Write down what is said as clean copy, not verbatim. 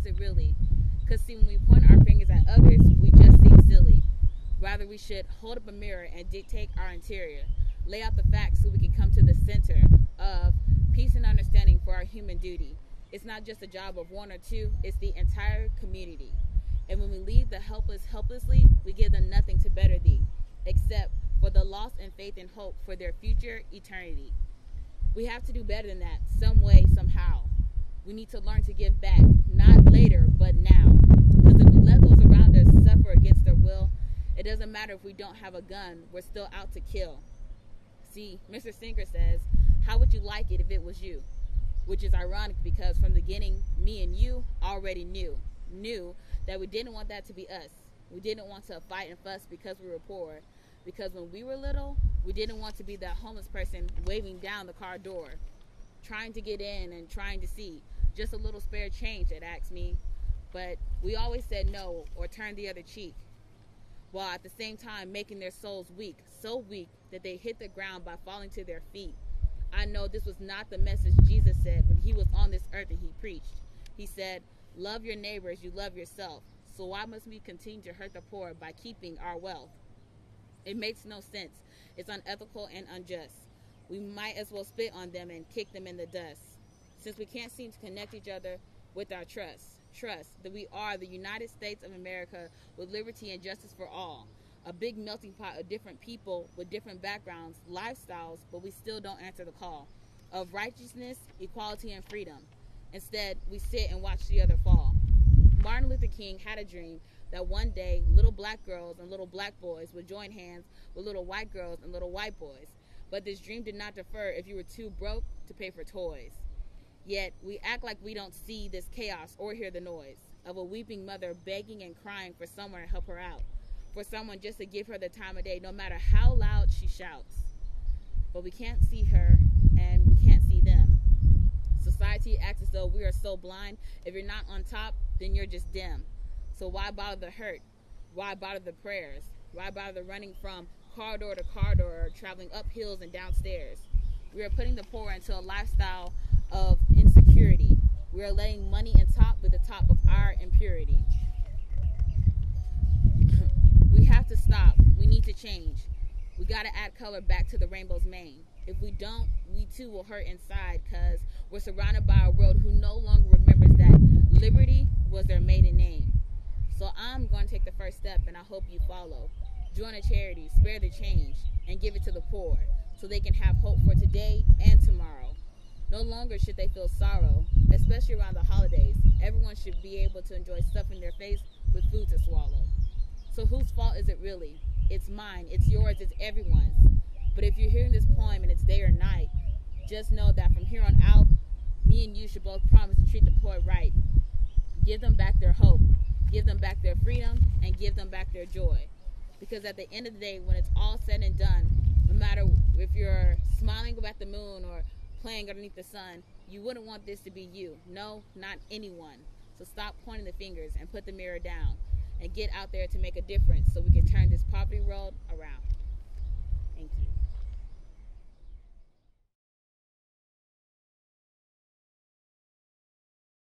is it really? Because see, when we point our fingers at others, we just seem silly. Rather, we should hold up a mirror and dictate our interior. Lay out the facts so we can come to the center of peace and understanding for our human duty. It's not just a job of one or two, it's the entire community. And when we leave the helpless helplessly, we give them nothing to better thee, except for the loss and faith and hope for their future eternity. We have to do better than that, some way, somehow. We need to learn to give back, not later, but now. Because if we let those around us suffer against their will, it doesn't matter if we don't have a gun, we're still out to kill. See, Mr. Singer says, how would you like it if it was you? Which is ironic because from the beginning, me and you already knew that we didn't want that to be us. We didn't want to fight and fuss because we were poor. Because when we were little, we didn't want to be that homeless person waving down the car door, trying to get in and trying to see. Just a little spare change, it asked me. But we always said no or turned the other cheek, while at the same time making their souls weak, so weak that they hit the ground by falling to their feet. I know this was not the message Jesus said when he was on this earth and he preached. He said, love your neighbor as you love yourself. So why must we continue to hurt the poor by keeping our wealth? It makes no sense. It's unethical and unjust. We might as well spit on them and kick them in the dust. Since we can't seem to connect each other with our trust that we are the United States of America with liberty and justice for all. A big melting pot of different people with different backgrounds, lifestyles, but we still don't answer the call of righteousness, equality, and freedom. Instead, we sit and watch the other fall. Martin Luther King had a dream that one day little black girls and little black boys would join hands with little white girls and little white boys. But this dream did not defer if you were too broke to pay for toys. Yet, we act like we don't see this chaos or hear the noise of a weeping mother begging and crying for someone to help her out, for someone just to give her the time of day, no matter how loud she shouts. But we can't see her, and we can't see them. Society acts as though we are so blind. If you're not on top, then you're just dim. So why bother the hurt? Why bother the prayers? Why bother running from corridor to corridor or traveling up hills and downstairs? We are putting the poor into a lifestyle of insecurity. We are letting money and top with the top of our impurity. We have to stop. We need to change. We got to add color back to the rainbow's mane. If we don't, we too will hurt inside because we're surrounded by a world who no longer remembers that liberty was their maiden name. So I'm going to take the first step, and I hope you follow. Join a charity, spare the change, and give it to the poor so they can have hope for today and tomorrow. No longer should they feel sorrow, especially around the holidays. Everyone should be able to enjoy stuffing their face with food to swallow. So whose fault is it really? It's mine, it's yours, it's everyone's. But if you're hearing this poem and it's day or night, just know that from here on out, me and you should both promise to treat the poor right. Give them back their hope, give them back their freedom, and give them back their joy. Because at the end of the day, when it's all said and done, no matter if you're smiling at the moon or playing underneath the sun, you wouldn't want this to be you. No, not anyone. So stop pointing the fingers and put the mirror down and get out there to make a difference so we can turn this poverty world around. Thank you.